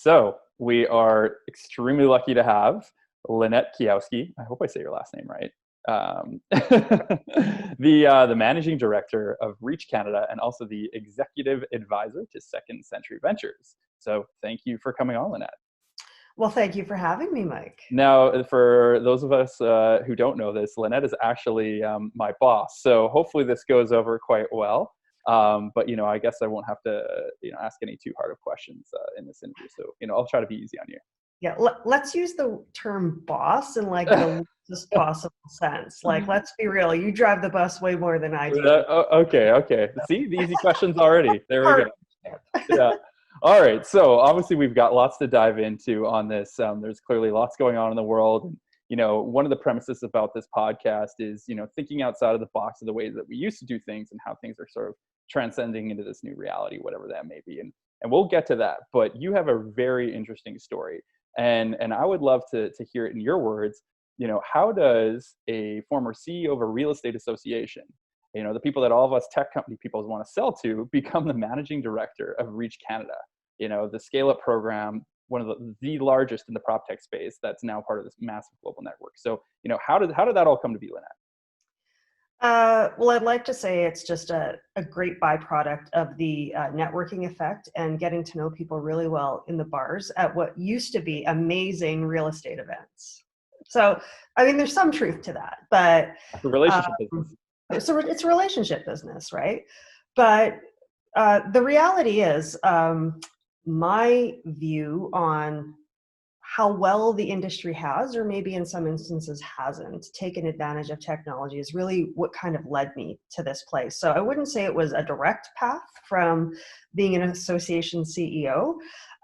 So we are extremely lucky to have Lynette Keyowski. I hope I say your last name right. The managing director of Reach Canada and also the executive advisor to Second Century Ventures. So thank you for coming on, Lynette. Well, thank you for having me, Mike. Now, for those of us who don't know this, Lynette is actually my boss. So hopefully this goes over quite well. But, I guess I won't have to, ask any too hard of questions in this interview. So, I'll try to be easy on you. Yeah, let's use the term boss in like the loosest possible sense. Like, let's be real. You drive the bus way more than I do. Okay. See, the easy questions already. There we go. Yeah. All right. So obviously we've got lots to dive into on this. There's clearly lots going on in the world. One of the premises about this podcast is, thinking outside of the box of the ways that we used to do things and how things are sort of transcending into this new reality, whatever that may be. And we'll get to that. But you have a very interesting story. And I would love to hear it in your words. How does a former CEO of a real estate association, the people that all of us tech company people want to sell to, become the managing director of Reach Canada? The scale-up program, one of the largest in the prop tech space that's now part of this massive global network. So, how did that all come to be, Lynette? Well, I'd like to say it's just a great byproduct of the networking effect and getting to know people really well in the bars at what used to be amazing real estate events. So, I mean, there's some truth to that, but the relationship business. So it's a relationship business, right? But the reality is, my view on how well the industry has, or maybe in some instances hasn't, taken advantage of technology is really what kind of led me to this place. So I wouldn't say it was a direct path from being an association CEO,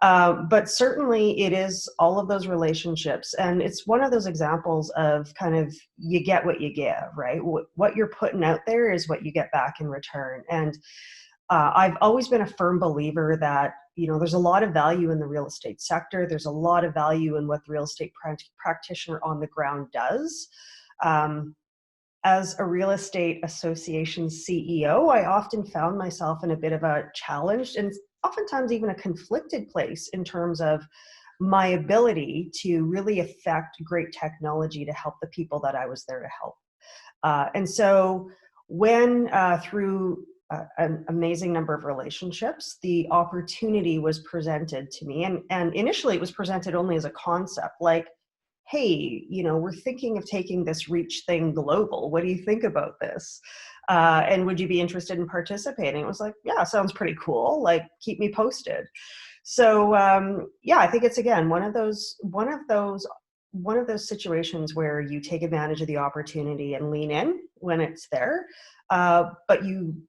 but certainly it is all of those relationships. And it's one of those examples of kind of, you get what you give, right? What you're putting out there is what you get back in return. And I've always been a firm believer that, there's a lot of value in the real estate sector. There's a lot of value in what the real estate practitioner on the ground does. As a real estate association CEO, I often found myself in a bit of a challenged and oftentimes even a conflicted place in terms of my ability to really affect great technology to help the people that I was there to help. And so when through an amazing number of relationships, the opportunity was presented to me. And initially it was presented only as a concept, like, hey, we're thinking of taking this Reach thing global. What do you think about this? And would you be interested in participating? It was like, yeah, sounds pretty cool. Like, keep me posted. So I think it's, again, one of those situations where you take advantage of the opportunity and lean in when it's there. But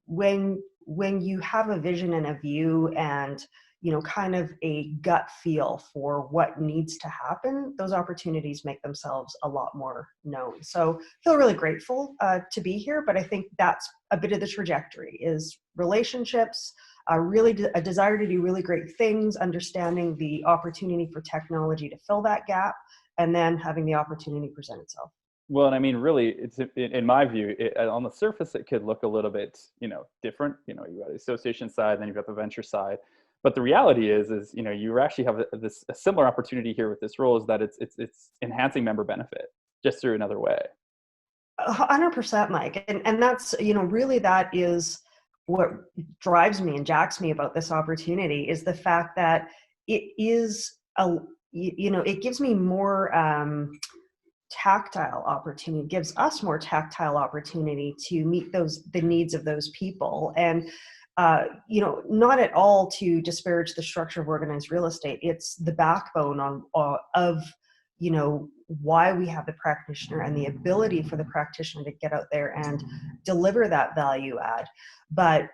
when you have a vision and a view and, kind of a gut feel for what needs to happen, those opportunities make themselves a lot more known. So I feel really grateful to be here, but I think that's a bit of the trajectory is relationships, really a desire to do really great things, understanding the opportunity for technology to fill that gap, and then having the opportunity present itself. Well, and I mean, really, it's, in my view, on the surface, it could look a little bit, different. You've got the association side, then you've got the venture side. But the reality is, you actually have a similar opportunity here with this role, is that it's enhancing member benefit just through another way. 100%, Mike. And that's, really that is what drives me and jacks me about this opportunity, is the fact that it is it gives me more tactile opportunity, gives us more tactile opportunity to meet the needs of those people. And not at all to disparage the structure of organized real estate. It's the backbone of why we have the practitioner and the ability for the practitioner to get out there and deliver that value add. But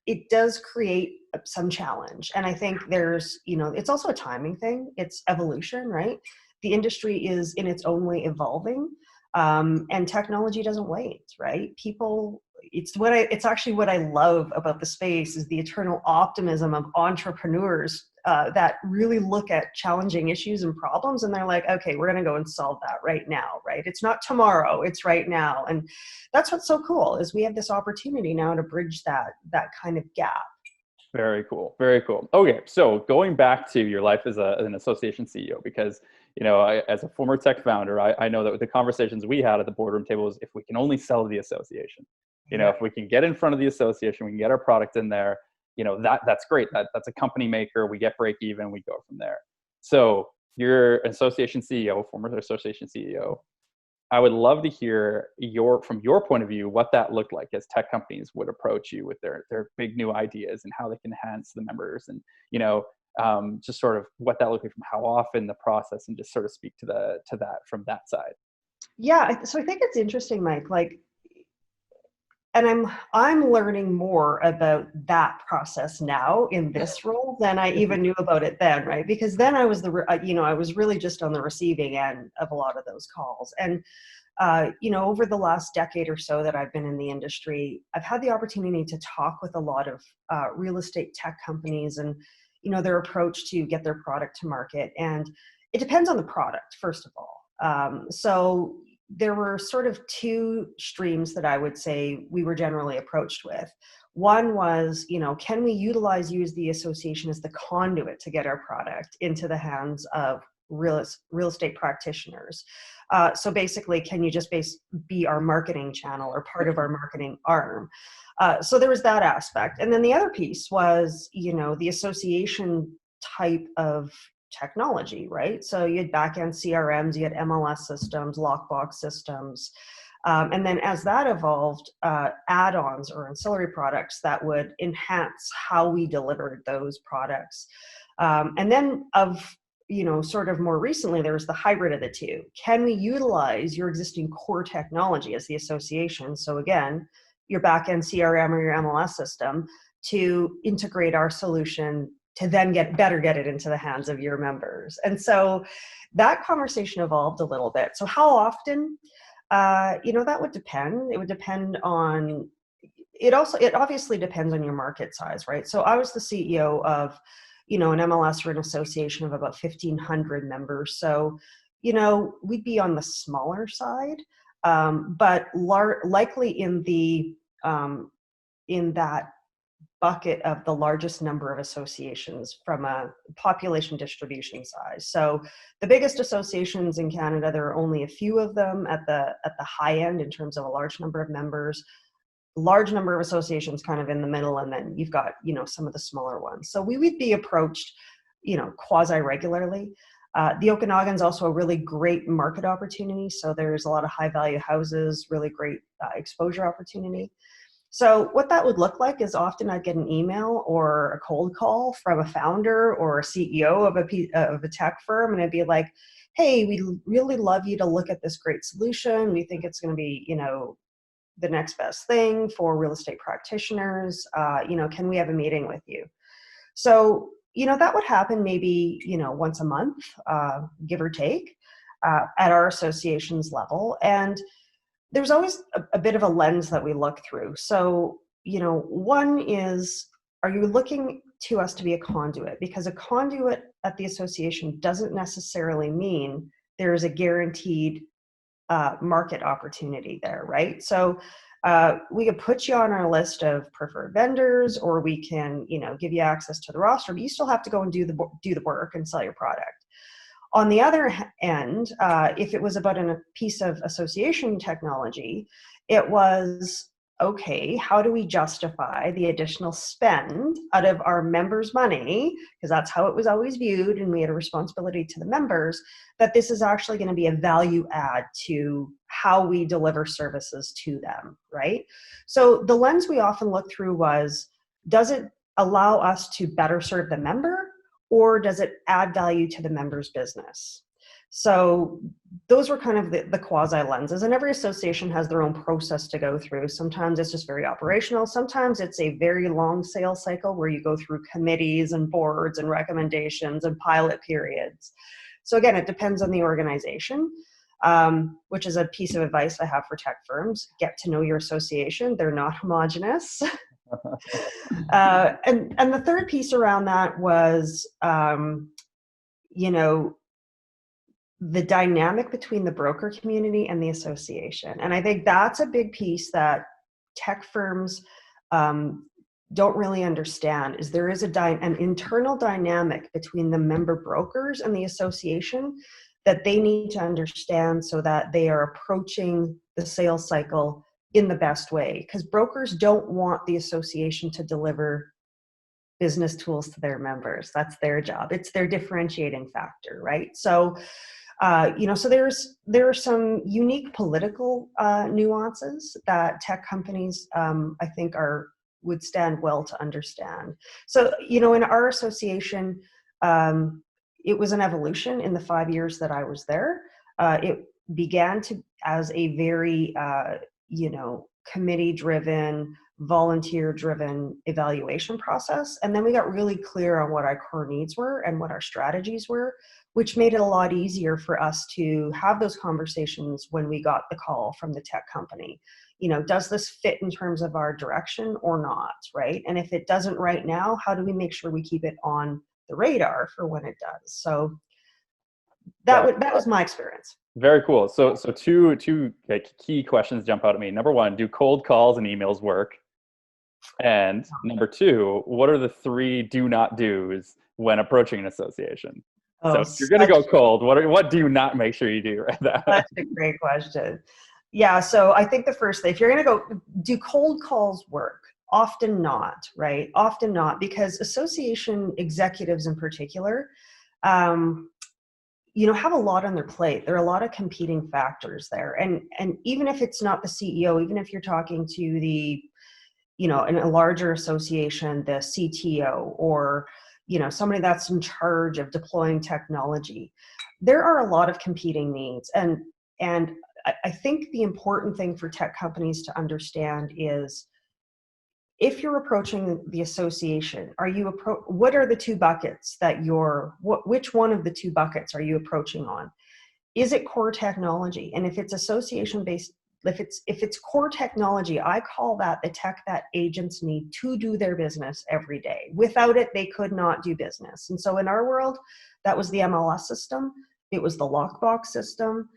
it does create some challenge. And I think there's, it's also a timing thing. It's evolution, right? The industry is in its own way evolving, and technology doesn't wait, right? It's actually what I love about the space is the eternal optimism of entrepreneurs that really look at challenging issues and problems, and they're like, okay, we're going to go and solve that right now, right? It's not tomorrow, it's right now. And that's what's so cool, is we have this opportunity now to bridge that kind of gap. Very cool. Very cool. Okay, so going back to your life as an association CEO, because as a former tech founder, I know that with the conversations we had at the boardroom table is if we can only sell the association, Yeah. if we can get in front of the association, we can get our product in there, that's great. That's a company maker. We get break even. We go from there. So you're an association CEO, former association CEO. I would love to hear from your point of view, what that looked like as tech companies would approach you with their big new ideas and how they can enhance the members, and just sort of what that looked like from how often the process, and just sort of speak to that from that side. Yeah. So I think it's interesting, Mike, and I'm learning more about that process now in this role than I even knew about it then, right? Because then I was I was really just on the receiving end of a lot of those calls. And over the last decade or so that I've been in the industry, I've had the opportunity to talk with a lot of real estate tech companies and their approach to get their product to market. And it depends on the product, first of all. So there were sort of two streams that I would say we were generally approached with. One was, can we utilize you as the association as the conduit to get our product into the hands of real estate practitioners? So basically, can you just be our marketing channel or part of our marketing arm? So there was that aspect. And then the other piece was, the association type of technology, right? So you had backend CRMs, you had MLS systems, lockbox systems. And then as that evolved, add-ons or ancillary products that would enhance how we delivered those products. And then sort of more recently, there was the hybrid of the two. Can we utilize your existing core technology as the association? So again, your backend CRM or your MLS system to integrate our solution to then get it into the hands of your members. And so that conversation evolved a little bit. So how often? That would depend. It would depend on, it obviously depends on your market size, right? So I was the CEO of, an MLS or an association of about 1,500 members. So, we'd be on the smaller side, but likely in that bucket of the largest number of associations from a population distribution size. So the biggest associations in Canada, there are only a few of them at the high end in terms of a large number of members, large number of associations kind of in the middle, and then you've got, some of the smaller ones. So we would be approached, quasi-regularly. The Okanagan is also a really great market opportunity. So there's a lot of high value houses, really great exposure opportunity. So what that would look like is often I'd get an email or a cold call from a founder or a CEO of a tech firm, and I'd be like, hey, we'd really love you to look at this great solution. We think it's going to be, the next best thing for real estate practitioners. Can we have a meeting with you? So, that would happen maybe, once a month, give or take, at our association's level. And there's always a bit of a lens that we look through. So, one is, are you looking to us to be a conduit? Because a conduit at the association doesn't necessarily mean there is a guaranteed market opportunity there, right? So we could put you on our list of preferred vendors, or we can, give you access to the roster, but you still have to go and do the work and sell your product. On the other end, if it was about a piece of association technology, it was, okay, how do we justify the additional spend out of our members' money? Because that's how it was always viewed, and we had a responsibility to the members, that this is actually going to be a value add to how we deliver services to them, right? So the lens we often look through was, does it allow us to better serve the member, or does it add value to the member's business? So those were kind of the quasi lenses, and every association has their own process to go through. Sometimes it's just very operational. Sometimes it's a very long sales cycle where you go through committees and boards and recommendations and pilot periods. So again, it depends on the organization, which is a piece of advice I have for tech firms. Get to know your association. They're not homogenous. And the third piece around that was, the dynamic between the broker community and the association. And I think that's a big piece that tech firms don't really understand is there is an internal dynamic between the member brokers and the association that they need to understand so that they are approaching the sales cycle in the best way. Because brokers don't want the association to deliver business tools to their members. That's their job. It's their differentiating factor, right? So, so there are some unique political nuances that tech companies, I think, would stand well to understand. So, in our association, it was an evolution in the 5 years that I was there. It began as a very, committee-driven, volunteer-driven evaluation process. And then we got really clear on what our core needs were and what our strategies were, which made it a lot easier for us to have those conversations when we got the call from the tech company. Does this fit in terms of our direction or not, right? And if it doesn't right now, how do we make sure we keep it on the radar for when it does? So that was my experience. Very cool. So two like key questions jump out at me. Number one, do cold calls and emails work? And number two, what are the 3 do not do's when approaching an association? So if you're going to go cold, what do you not make sure you do right now? That's a great question. Yeah, so I think the first thing, if you're going to go, do cold calls work? Often not, right? Often not, because association executives in particular, have a lot on their plate. There are a lot of competing factors there. And even if it's not the CEO, even if you're talking to the, in a larger association, the CTO, or, somebody that's in charge of deploying technology, there are a lot of competing needs. And I think the important thing for tech companies to understand is, if you're approaching the association, what are the 2 buckets that which one of the 2 buckets are you approaching on? Is it core technology? And if it's association based, if it's core technology, I call that the tech that agents need to do their business every day. Without it, they could not do business. And so in our world, that was the MLS system. It was the lockbox system.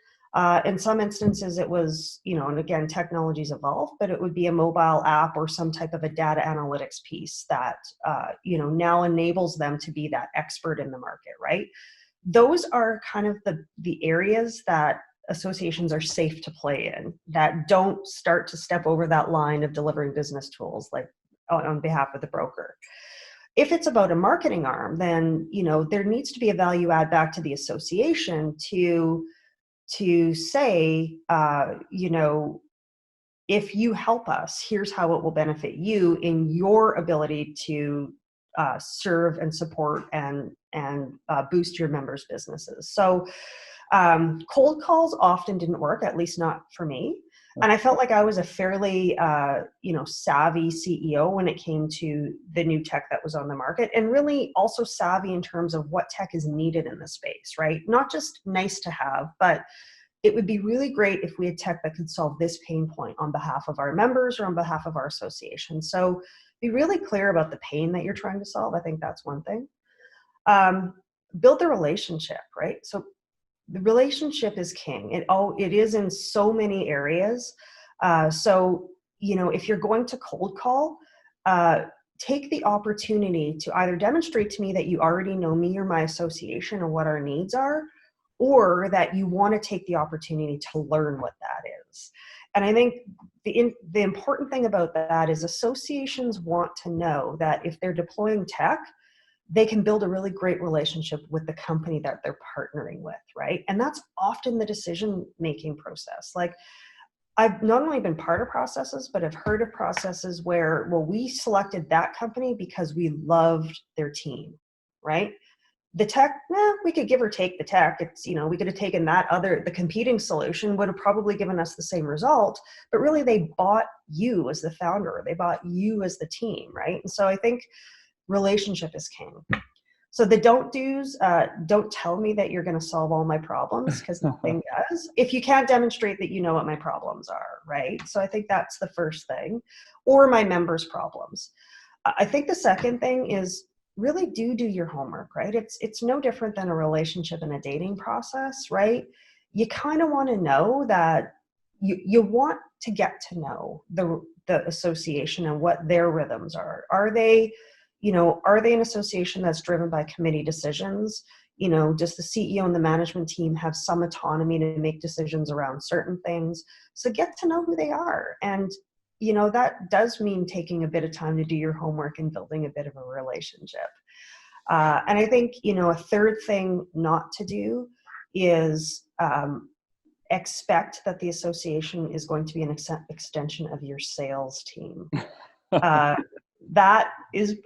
In some instances, it was, and again, technologies evolve, but it would be a mobile app or some type of a data analytics piece that, now enables them to be that expert in the market, right? Those are kind of the areas that associations are safe to play in, that don't start to step over that line of delivering business tools, like on behalf of the broker. If it's about a marketing arm, then, there needs to be a value add back to the association to say, if you help us, here's how it will benefit you in your ability to serve and support and boost your members' businesses. So cold calls often didn't work, at least not for me. And I felt like I was a fairly, savvy CEO when it came to the new tech that was on the market, and really also savvy in terms of what tech is needed in the space, right? Not just nice to have, but it would be really great if we had tech that could solve this pain point on behalf of our members or on behalf of our association. So be really clear about the pain that you're trying to solve. I think that's one thing. Build the relationship, right? So the relationship is king. It is in so many areas. So, if you're going to cold call, take the opportunity to either demonstrate to me that you already know me or my association and what our needs are, or that you want to take the opportunity to learn what that is. And I think the important thing about that is associations want to know that if they're deploying tech, they can build a really great relationship with the company that they're partnering with, right? And that's often the decision-making process. Like, I've not only been part of processes, but I've heard of processes where, we selected that company because we loved their team, right? The tech, we could give or take the tech. It's, we could have taken the competing solution would have probably given us the same result, but really they bought you as the founder. They bought you as the team, right? And so I think relationship is king. So the don't do's, don't tell me that you're going to solve all my problems, because nothing does if you can't demonstrate that you know what my problems are, right? So I think that's the first thing, or my members' problems. I think the second thing is really do your homework, right? It's no different than a relationship and a dating process, right? You kind of want to know that you want to get to know the association and what their rhythms are. Are they an association that's driven by committee decisions? Does the CEO and the management team have some autonomy to make decisions around certain things? So get to know who they are. And, that does mean taking a bit of time to do your homework and building a bit of a relationship. And I think, a third thing not to do is expect that the association is going to be an extension of your sales team. That is,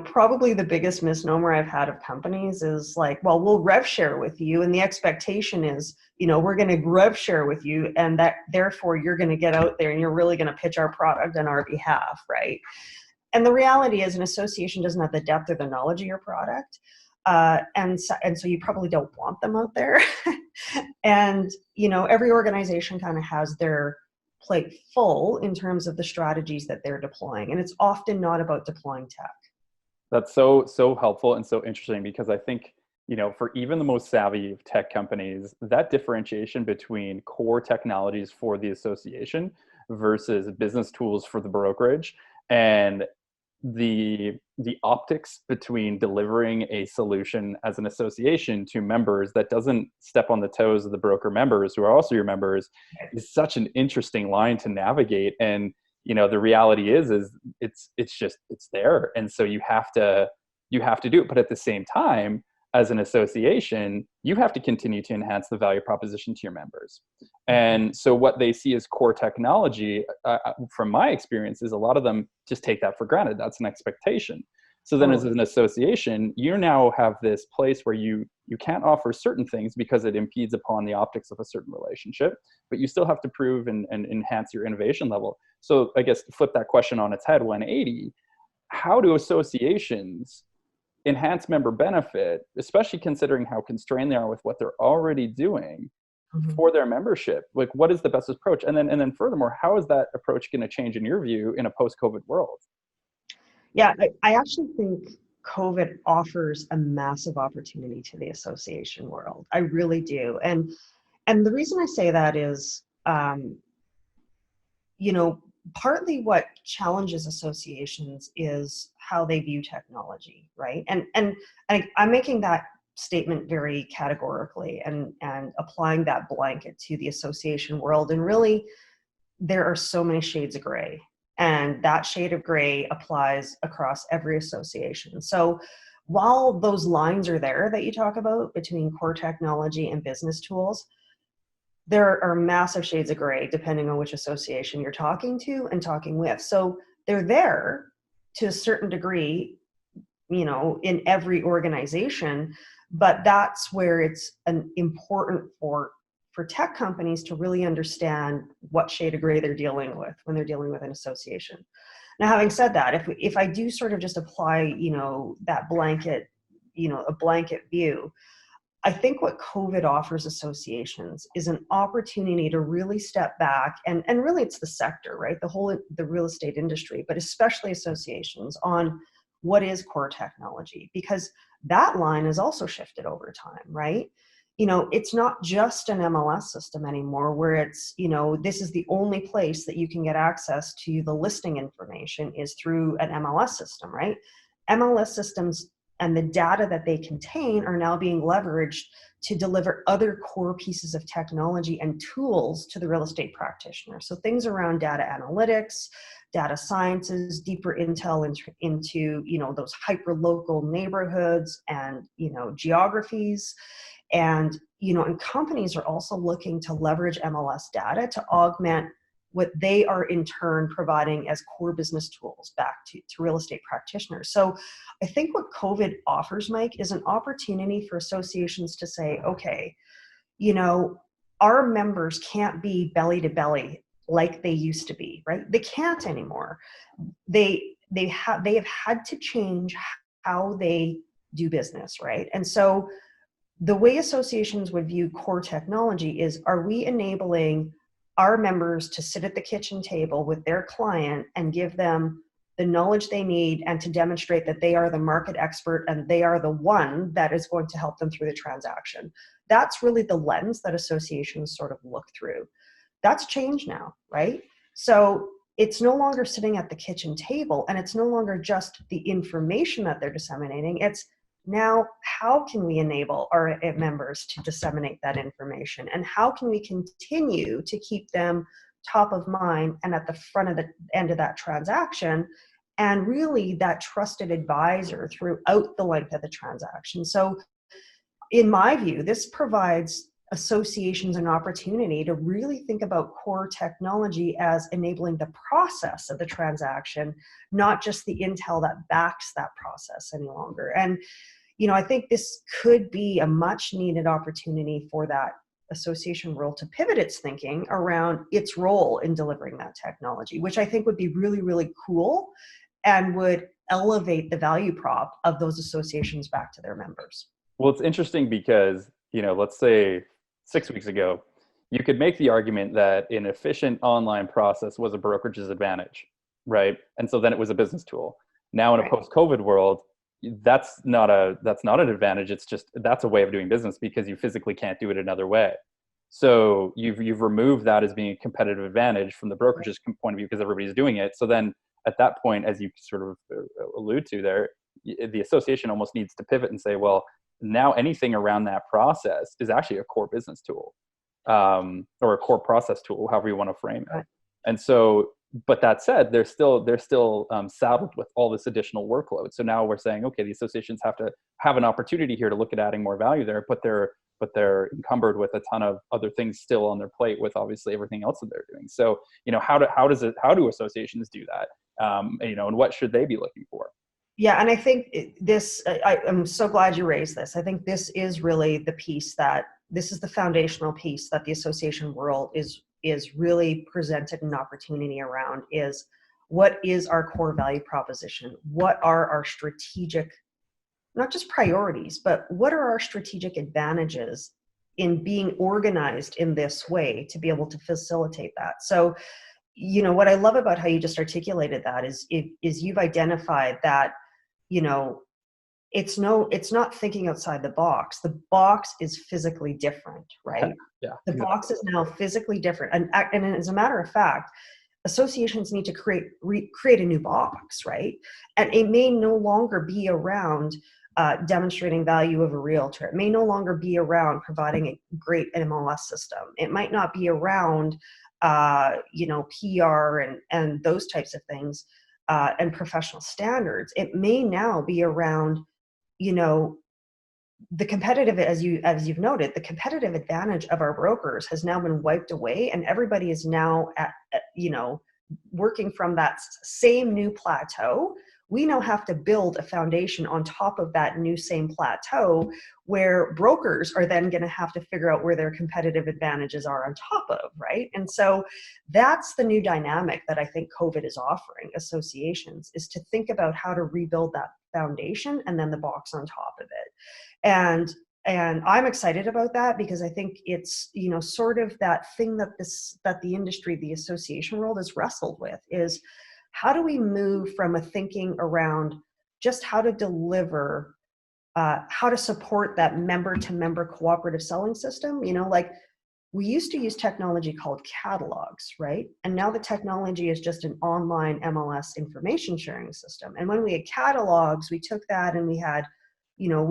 probably the biggest misnomer I've had of companies is like, well, we'll rev share with you. And the expectation is, we're going to rev share with you. And that therefore you're going to get out there and you're really going to pitch our product on our behalf. Right. And the reality is an association doesn't have the depth or the knowledge of your product. And so you probably don't want them out there. And, every organization kind of has their plate full in terms of the strategies that they're deploying. And it's often not about deploying tech. That's so helpful and so interesting, because I think, for even the most savvy of tech companies, that differentiation between core technologies for the association versus business tools for the brokerage, and the optics between delivering a solution as an association to members that doesn't step on the toes of the broker members who are also your members is such an interesting line to navigate. And the reality is it's there, and so you have to do it. But at the same time, as an association, you have to continue to enhance the value proposition to your members. And so what they see as core technology, from my experience, is a lot of them just take that for granted. That's an expectation. So then as an association, you now have this place where you can't offer certain things because it impedes upon the optics of a certain relationship, but you still have to prove and enhance your innovation level. So I guess to flip that question on its head, 180, how do associations enhance member benefit, especially considering how constrained they are with what they're already doing for their membership? Like, what is the best approach? And then furthermore, how is that approach going to change, in your view, in a post-COVID world? Yeah, I actually think COVID offers a massive opportunity to the association world. I really do. And the reason I say that is, partly what challenges associations is how they view technology, right? And I'm making that statement very categorically and applying that blanket to the association world. And really, there are so many shades of gray, and that shade of gray applies across every association. So while those lines are there that you talk about between core technology and business tools, there are massive shades of gray depending on which association you're talking to and talking with. So they're there to a certain degree, in every organization, but that's where it's important for tech companies to really understand what shade of gray they're dealing with when they're dealing with an association. Now, having said that, if I do sort of just apply, that blanket, a blanket view, I think what COVID offers associations is an opportunity to really step back, and really it's the sector, right? The real estate industry, but especially associations, on what is core technology, because that line has also shifted over time, right? It's not just an MLS system anymore where it's, this is the only place that you can get access to the listing information is through an MLS system, right? MLS systems and the data that they contain are now being leveraged to deliver other core pieces of technology and tools to the real estate practitioner. So things around data analytics, data sciences, deeper intel into those hyper-local neighborhoods and geographies. And and companies are also looking to leverage MLS data to augment what they are in turn providing as core business tools back to real estate practitioners. So I think what COVID offers, Mike, is an opportunity for associations to say, okay, our members can't be belly to belly like they used to be, right? They can't anymore. They have had to change how they do business, right? And so the way associations would view core technology is, are we enabling our members to sit at the kitchen table with their client and give them the knowledge they need and to demonstrate that they are the market expert and they are the one that is going to help them through the transaction? That's really the lens that associations sort of look through. That's changed now, right? So it's no longer sitting at the kitchen table, and it's no longer just the information that they're disseminating. It's now, how can we enable our members to disseminate that information? And how can we continue to keep them top of mind and at the front of the end of that transaction, and really that trusted advisor throughout the length of the transaction? So in my view, this provides associations an opportunity to really think about core technology as enabling the process of the transaction, not just the intel that backs that process any longer. And, I think this could be a much needed opportunity for that association world to pivot its thinking around its role in delivering that technology, which I think would be really, really cool and would elevate the value prop of those associations back to their members. Well, it's interesting because, let's say 6 weeks ago, you could make the argument that an efficient online process was a brokerage's advantage, right? And so then it was a business tool. Now in a post-COVID world, that's not an advantage. It's just, that's a way of doing business because you physically can't do it another way. So you've removed that as being a competitive advantage from the brokerage's point of view because everybody's doing it. So then at that point, as you sort of allude to there, the association almost needs to pivot and say, well, now anything around that process is actually a core business tool, or a core process tool, however you want to frame it. And so, but that said, they're still saddled with all this additional workload. So now we're saying, okay, the associations have to have an opportunity here to look at adding more value there, but they're encumbered with a ton of other things still on their plate with obviously everything else that they're doing. So, how do associations do that? And what should they be looking for? Yeah, and I think I'm so glad you raised this. I think this is really the piece this is the foundational piece that the association world is really presented an opportunity around, is what is our core value proposition? What are our strategic, not just priorities, but what are our strategic advantages in being organized in this way to be able to facilitate that? So, what I love about how you just articulated that is you've identified that, it's not thinking outside the box. The box is physically different, right? Yeah. The box is now physically different. And as a matter of fact, associations need to create a new box, right? And it may no longer be around demonstrating value of a realtor. It may no longer be around providing a great MLS system. It might not be around, PR and those types of things, and professional standards. It may now be around, the competitive, as you've noted, the competitive advantage of our brokers has now been wiped away, and everybody is now working from that same new plateau. We now have to build a foundation on top of that new same plateau, where brokers are then going to have to figure out where their competitive advantages are on top of, right? And so that's the new dynamic that I think COVID is offering associations, is to think about how to rebuild that foundation and then the box on top of it. And I'm excited about that, because I think it's, sort of that thing that the industry, the association world has wrestled with, is how do we move from a thinking around just how to deliver, how to support that member-to-member cooperative selling system? Like, we used to use technology called catalogs, right? And now the technology is just an online MLS information sharing system. And when we had catalogs, we took that and we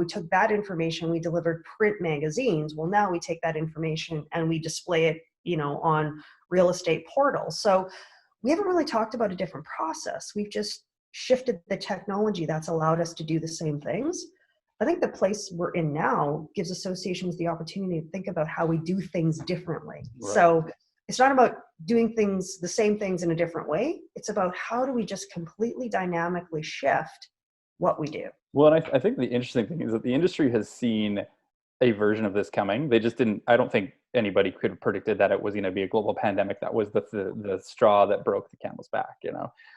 took that information, we delivered print magazines. Well, now we take that information and we display it, on real estate portals. So we haven't really talked about a different process. We've just shifted the technology that's allowed us to do the same things. I think the place we're in now gives associations the opportunity to think about how we do things differently. Right. So it's not about doing the same things in a different way. It's about how do we just completely dynamically shift what we do. Well, and I think the interesting thing is that the industry has seen a version of this coming. They just didn't, I don't think anybody could have predicted that it was going to be a global pandemic. That was the straw that broke the camel's back.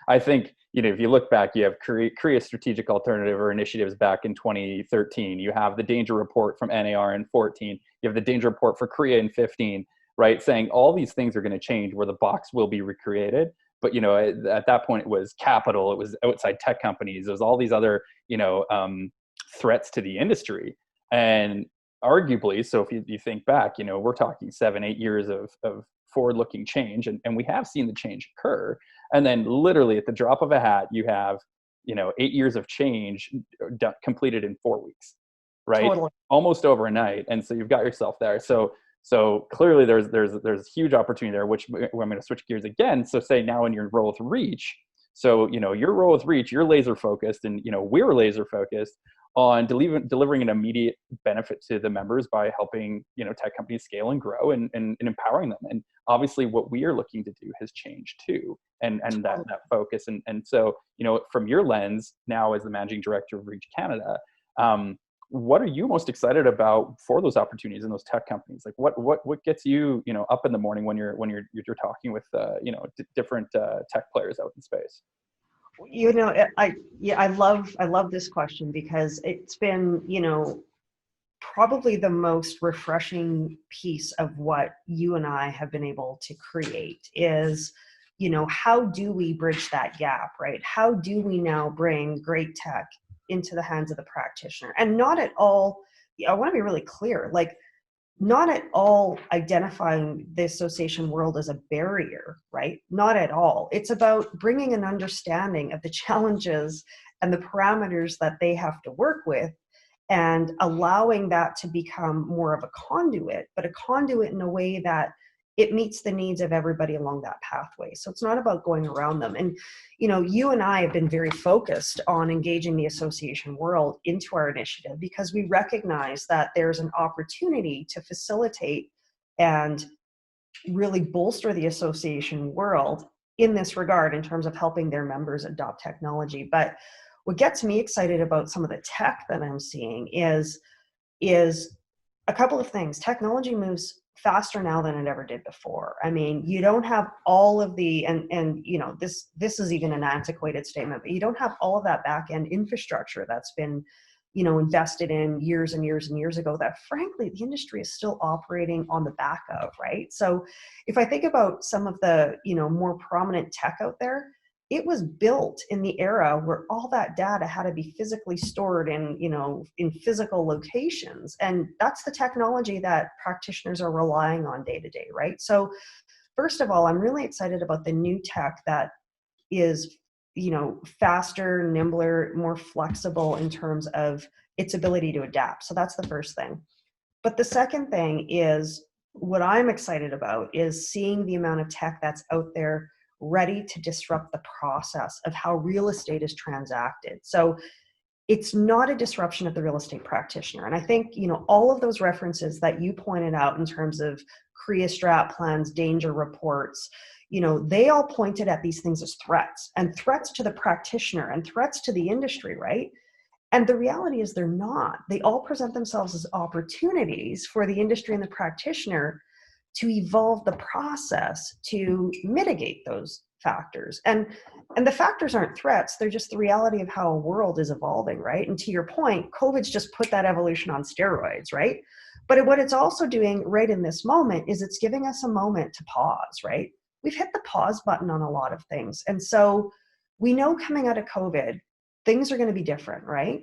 I think, if you look back, you have Korea Strategic Alternative or Initiatives back in 2013. You have the danger report from NAR in 14. You have the danger report for Korea in 15, right? Saying all these things are going to change, where the box will be recreated. But, at that point it was capital, it was outside tech companies, it was all these other, threats to the industry. And arguably, so if you think back, we're talking 7-8 years of forward-looking change, and we have seen the change occur. And then literally at the drop of a hat, you have, 8 years of change completed in 4 weeks, right? Totally. Almost overnight. And so you've got yourself there. So clearly there's huge opportunity there, which I'm going to switch gears again. So say now in your role with Reach, so, your role with Reach, you're laser focused, and, we're laser focused on delivering an immediate benefit to the members by helping, tech companies scale and grow and empowering them. And obviously what we are looking to do has changed too. And that focus. And so, from your lens now as the managing director of Reach Canada, what are you most excited about for those opportunities in those tech companies? Like what gets you, up in the morning when you're talking with, different tech players out in space? I love this question, because it's been, probably the most refreshing piece of what you and I have been able to create is, how do we bridge that gap, right? How do we now bring great tech into the hands of the practitioner? And not at all, I want to be really clear, like, not at all identifying the association world as a barrier, right? Not at all. It's about bringing an understanding of the challenges and the parameters that they have to work with, and allowing that to become more of a conduit, but a conduit in a way that it meets the needs of everybody along that pathway. So it's not about going around them. And, you and I have been very focused on engaging the association world into our initiative, because we recognize that there's an opportunity to facilitate and really bolster the association world in this regard, in terms of helping their members adopt technology. But what gets me excited about some of the tech that I'm seeing is a couple of things. Technology moves faster now than it ever did before. I mean, you don't have all of the, and this is even an antiquated statement, but you don't have all of that back end infrastructure that's been, invested in years and years and years ago, that frankly, the industry is still operating on the back of, right? So if I think about some of the, more prominent tech out there, it was built in the era where all that data had to be physically stored in physical locations. And that's the technology that practitioners are relying on day to day, right? So first of all, I'm really excited about the new tech that is, faster, nimbler, more flexible in terms of its ability to adapt. So that's the first thing. But the second thing is, what I'm excited about is seeing the amount of tech that's out there ready to disrupt the process of how real estate is transacted. So it's not a disruption of the real estate practitioner. And I think, all of those references that you pointed out in terms of CREA strat plans, danger reports, they all pointed at these things as threats, and threats to the practitioner and threats to the industry, right? And the reality is they're not. They all present themselves as opportunities for the industry and the practitioner to evolve the process to mitigate those factors. And the factors aren't threats, they're just the reality of how a world is evolving, right? And to your point, COVID's just put that evolution on steroids, right? But what it's also doing right in this moment is it's giving us a moment to pause, right? We've hit the pause button on a lot of things. And so we know coming out of COVID, things are going to be different, right?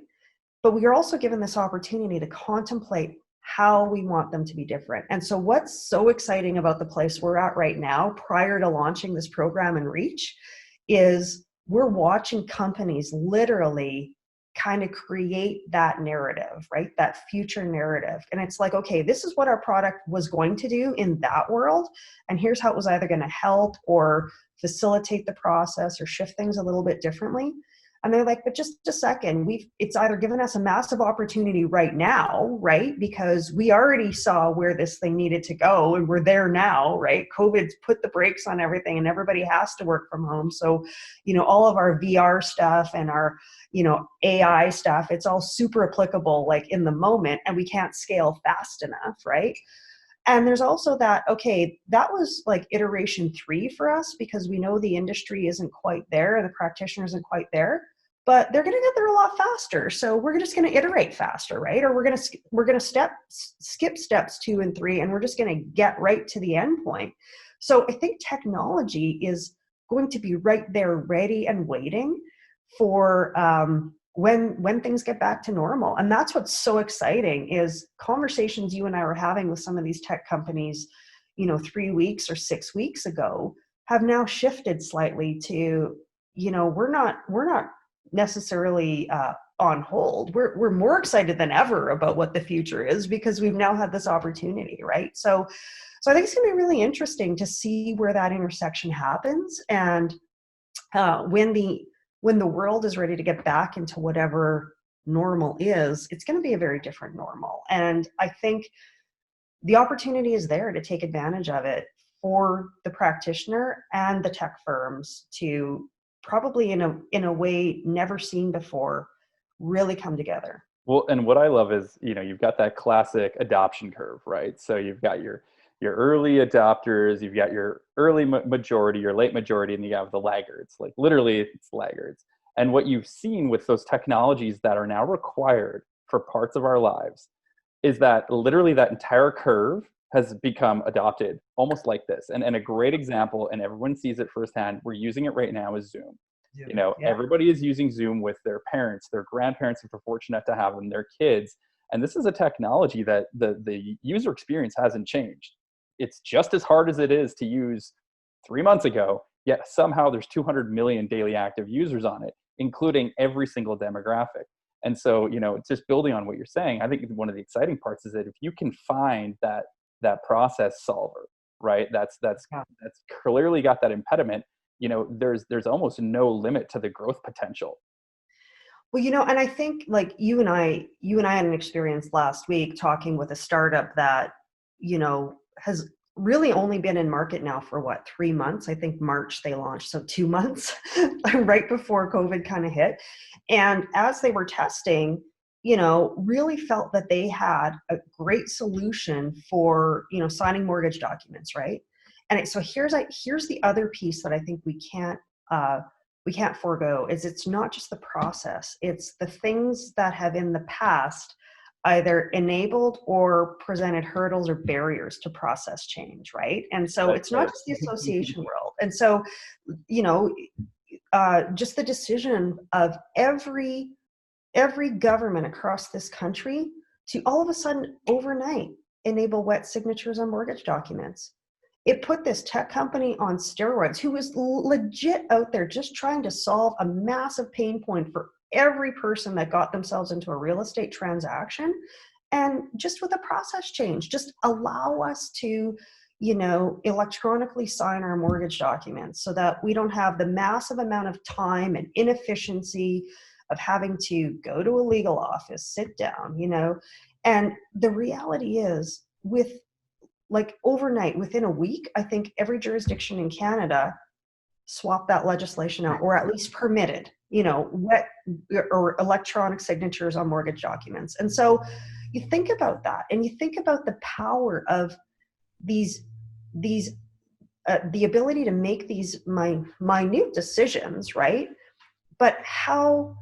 But we are also given this opportunity to contemplate how we want them to be different. And so what's so exciting about the place we're at right now, prior to launching this program in Reach, is we're watching companies literally kind of create that narrative, right? That future narrative. And it's like, okay, this is what our product was going to do in that world. And here's how it was either going to help or facilitate the process or shift things a little bit differently. And they're like, but just a second, it's either given us a massive opportunity right now, right? Because we already saw where this thing needed to go and we're there now, right? COVID's put the brakes on everything and everybody has to work from home. So, all of our VR stuff and our, AI stuff, it's all super applicable like in the moment, and we can't scale fast enough, right? And there's also that, okay, that was like iteration 3 for us, because we know the industry isn't quite there and the practitioner isn't quite there, but they're going to get there a lot faster. So we're just going to iterate faster, right? Or we're going to skip steps 2 and 3, and we're just going to get right to the end point. So I think technology is going to be right there, ready and waiting for when things get back to normal. And that's what's so exciting, is conversations you and I were having with some of these tech companies, 3 weeks or 6 weeks ago have now shifted slightly to, we're not necessarily on hold. We're more excited than ever about what the future is because we've now had this opportunity, right? So I think it's going to be really interesting to see where that intersection happens, and when the world is ready to get back into whatever normal is, it's going to be a very different normal. And I think the opportunity is there to take advantage of it for the practitioner and the tech firms to probably in a way never seen before really come together. Well, and what I love is, you've got that classic adoption curve, right? So you've got your early adopters, you've got your early majority, your late majority, and you have the laggards. Like literally, it's laggards. And what you've seen with those technologies that are now required for parts of our lives is that literally that entire curve has become adopted almost like this. And a great example, and everyone sees it firsthand, we're using it right now, is Zoom. Yeah. Everybody is using Zoom with their parents, their grandparents, if they're fortunate to have them, their kids. And this is a technology that the user experience hasn't changed. It's just as hard as it is to use 3 months ago, yet somehow there's 200 million daily active users on it, including every single demographic. And so, it's just building on what you're saying. I think one of the exciting parts is that if you can find that process solver, right, that's clearly got that impediment, there's almost no limit to the growth potential. Well, and I think like you and I had an experience last week talking with a startup that, has really only been in market now for 3 months. I think March they launched, so 2 months right before COVID kind of hit. And as they were testing, really felt that they had a great solution for, signing mortgage documents, right? And so here's the other piece that I think we can't forego is it's not just the process, it's the things that have in the past either enabled or presented hurdles or barriers to process change, right? And so it's not just the association world. And so, just the decision of every government across this country to all of a sudden overnight enable wet signatures on mortgage documents. It put this tech company on steroids who was legit out there just trying to solve a massive pain point for every person that got themselves into a real estate transaction. And just with a process change, just allow us to, electronically sign our mortgage documents so that we don't have the massive amount of time and inefficiency of having to go to a legal office, sit down, And the reality is overnight, within a week, I think every jurisdiction in Canada swapped that legislation out, or at least permitted, wet or electronic signatures on mortgage documents. And so you think about that, and you think about the power of the ability to make these minute decisions, right? But how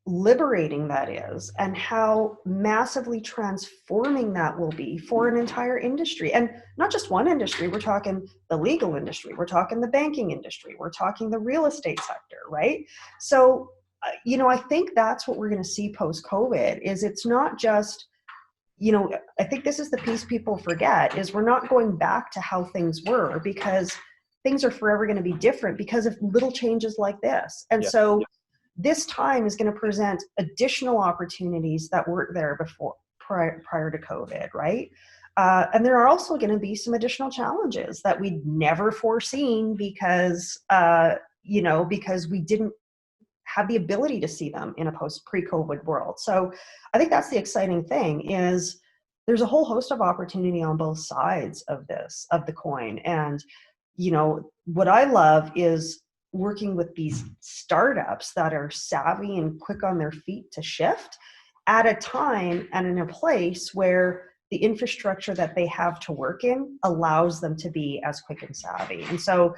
liberating that is, and how massively transforming that will be for an entire industry. And not just one industry, we're talking the legal industry, we're talking the banking industry, we're talking the real estate sector, right? So, I think that's what we're going to see post-COVID is it's not just, I think this is the piece people forget is we're not going back to how things were, because things are forever going to be different because of little changes like this. And this time is going to present additional opportunities that weren't there before, prior to COVID, right? And there are also going to be some additional challenges that we'd never foreseen because we didn't have the ability to see them in a pre-COVID world. So I think that's the exciting thing is there's a whole host of opportunity on both sides of the coin. And, what I love is working with these startups that are savvy and quick on their feet to shift at a time and in a place where the infrastructure that they have to work in allows them to be as quick and savvy. And so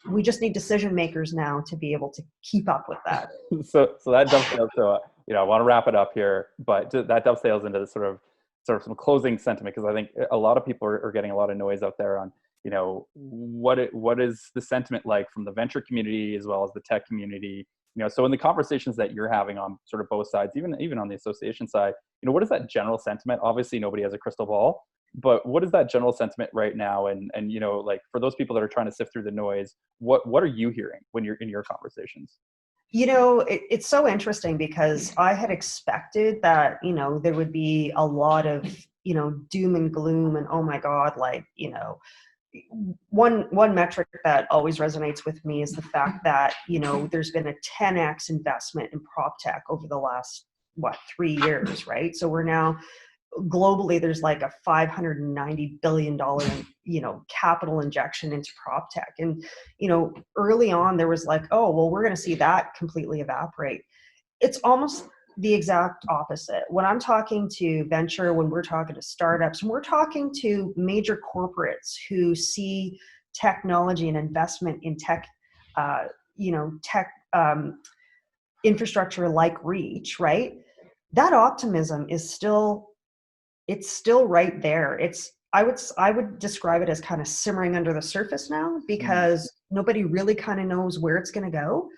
we just need decision makers now to be able to keep up with that. So that dovetails. So, I want to wrap it up here, but that dovetails into the sort of some closing sentiment, because I think a lot of people are getting a lot of noise out there on, what is the sentiment like from the venture community as well as the tech community? So in the conversations that you're having on sort of both sides, even on the association side, what is that general sentiment? Obviously, nobody has a crystal ball, But what is that general sentiment right now? And you know, like for those people that are trying to sift through the noise, what are you hearing when you're in your conversations? You know, it's so interesting because I had expected that, you know, there would be a lot of, you know, doom and gloom and, oh my God, like, you know, one metric that always resonates with me is the fact that, you know, there's been a 10x investment in prop tech over the last, what, 3 years, right? So we're now globally, there's like a $590 billion, you know, capital injection into prop tech. And, you know, early on there was like, oh, well, we're going to see that completely evaporate. It's almost the exact opposite. When I'm talking to venture, when we're talking to startups, when we're talking to major corporates who see technology and investment in tech, you know, tech infrastructure like Reach, right? That optimism is still, it's still right there. I would describe it as kind of simmering under the surface now, because nobody really kind of knows where it's going to go,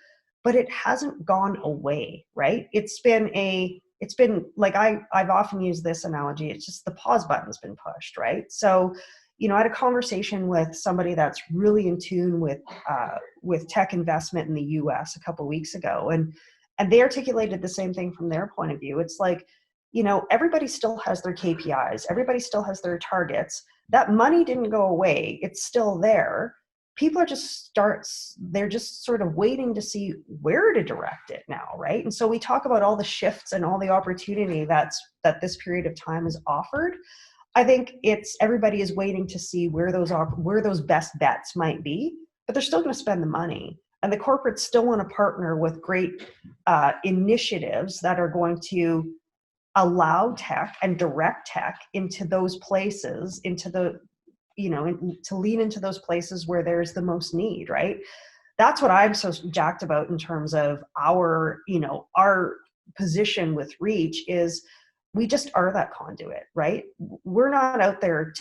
but it hasn't gone away, right? It's been like, I've often used this analogy. It's just the pause button's been pushed, right? So, you know, I had a conversation with somebody that's really in tune with tech investment in the US a couple of weeks ago. And they articulated the same thing from their point of view. It's like, you know, everybody still has their KPIs. Everybody still has their targets. That money didn't go away. It's still there. People are they're just sort of waiting to see where to direct it now, right? And so we talk about all the shifts and all the opportunity that this period of time has offered. I think everybody is waiting to see where those best bets might be, but they're still going to spend the money. And the corporates still want to partner with great initiatives that are going to allow tech and direct tech into those places, into the, you know, to lean into those places where there's the most need, right? That's what I'm so jacked about in terms of our, you know, our position with Reach is we just are that conduit, right? We're not out there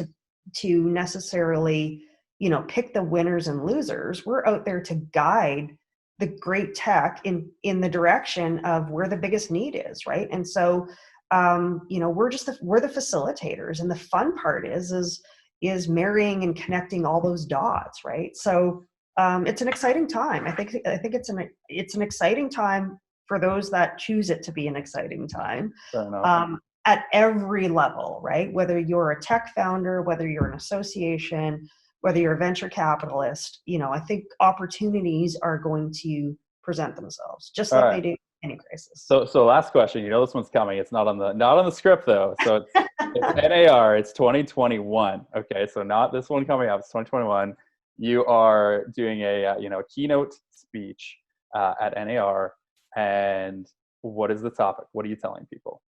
to necessarily, you know, pick the winners and losers. We're out there to guide the great tech in the direction of where the biggest need is, right? And so, you know, we're the facilitators, and the fun part is marrying and connecting all those dots, right? So it's an exciting time. I think it's an exciting time for those that choose it to be an exciting time. Fair enough. At every level, right? Whether you're a tech founder, whether you're an association, whether you're a venture capitalist, you know, I think opportunities are going to present themselves just All like right. they do in any crisis. So last question. You know this one's coming. It's not on the script though. So it's NAR. It's 2021. Okay, so not this one coming up. It's 2021. You are doing a keynote speech at NAR, and what is the topic? What are you telling people?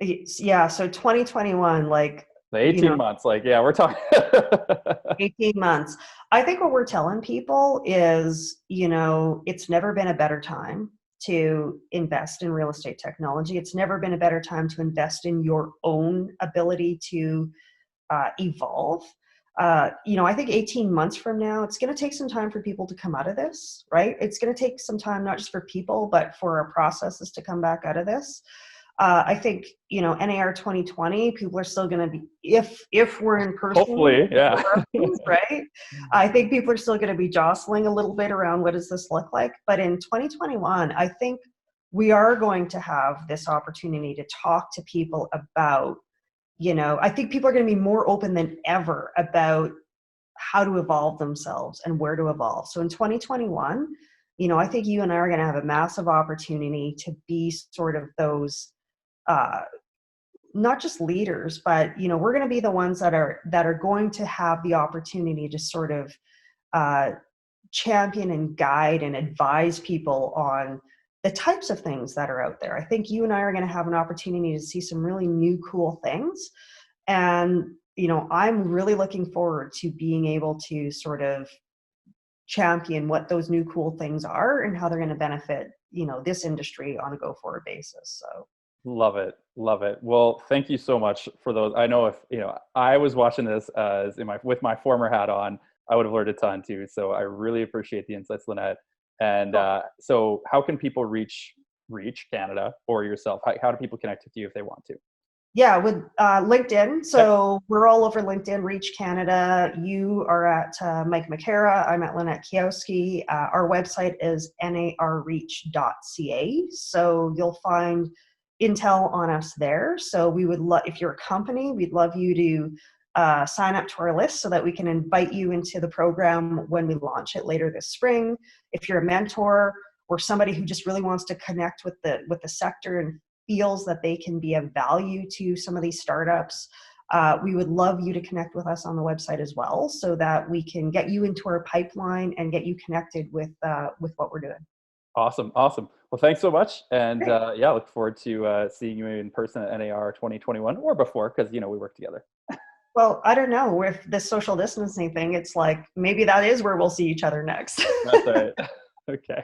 Yeah, so 2021, like The 18 months. Like, yeah, we're talking 18 months. I think what we're telling people is, you know, it's never been a better time to invest in real estate technology. It's never been a better time to invest in your own ability to evolve. You know, I think 18 months from now, it's going to take some time for people to come out of this, right? It's going to take some time, not just for people, but for our processes to come back out of this. I think, you know, NAR 2020, people are still going to be, if we're in person, hopefully, yeah, right? I think people are still going to be jostling a little bit around what does this look like. But in 2021, I think we are going to have this opportunity to talk to people about, you know, I think people are going to be more open than ever about how to evolve themselves and where to evolve. So in 2021, you know, I think you and I are going to have a massive opportunity to be sort of those, not just leaders, but, you know, we're going to be the ones that are going to have the opportunity to sort of champion and guide and advise people on the types of things that are out there. I think you and I are going to have an opportunity to see some really new, cool things. And, you know, I'm really looking forward to being able to sort of champion what those new, cool things are and how they're going to benefit, you know, this industry on a go-forward basis. So. Love it. Love it. Well, thank you so much for those. I know if, you know, I was watching this with my former hat on, I would have learned a ton too. So I really appreciate the insights, Lynette. And so how can people reach Canada or yourself? How do people connect with you if they want to? Yeah, with LinkedIn. So we're all over LinkedIn, Reach Canada. You are at Mike McCara. I'm at Lynette Keyowski. Our website is narreach.ca. So you'll find intel on us there. So we would love, if you're a company, we'd love you to sign up to our list so that we can invite you into the program when we launch it later this spring. If you're a mentor or somebody who just really wants to connect with the sector and feels that they can be of value to some of these startups, we would love you to connect with us on the website as well, so that we can get you into our pipeline and get you connected with what we're doing. Awesome. Awesome. Well, thanks so much. And Great. yeah, look forward to seeing you in person at NAR 2021 or before, because, we work together. Well, I don't know, with this social distancing thing, it's like maybe that is where we'll see each other next. That's right. Okay.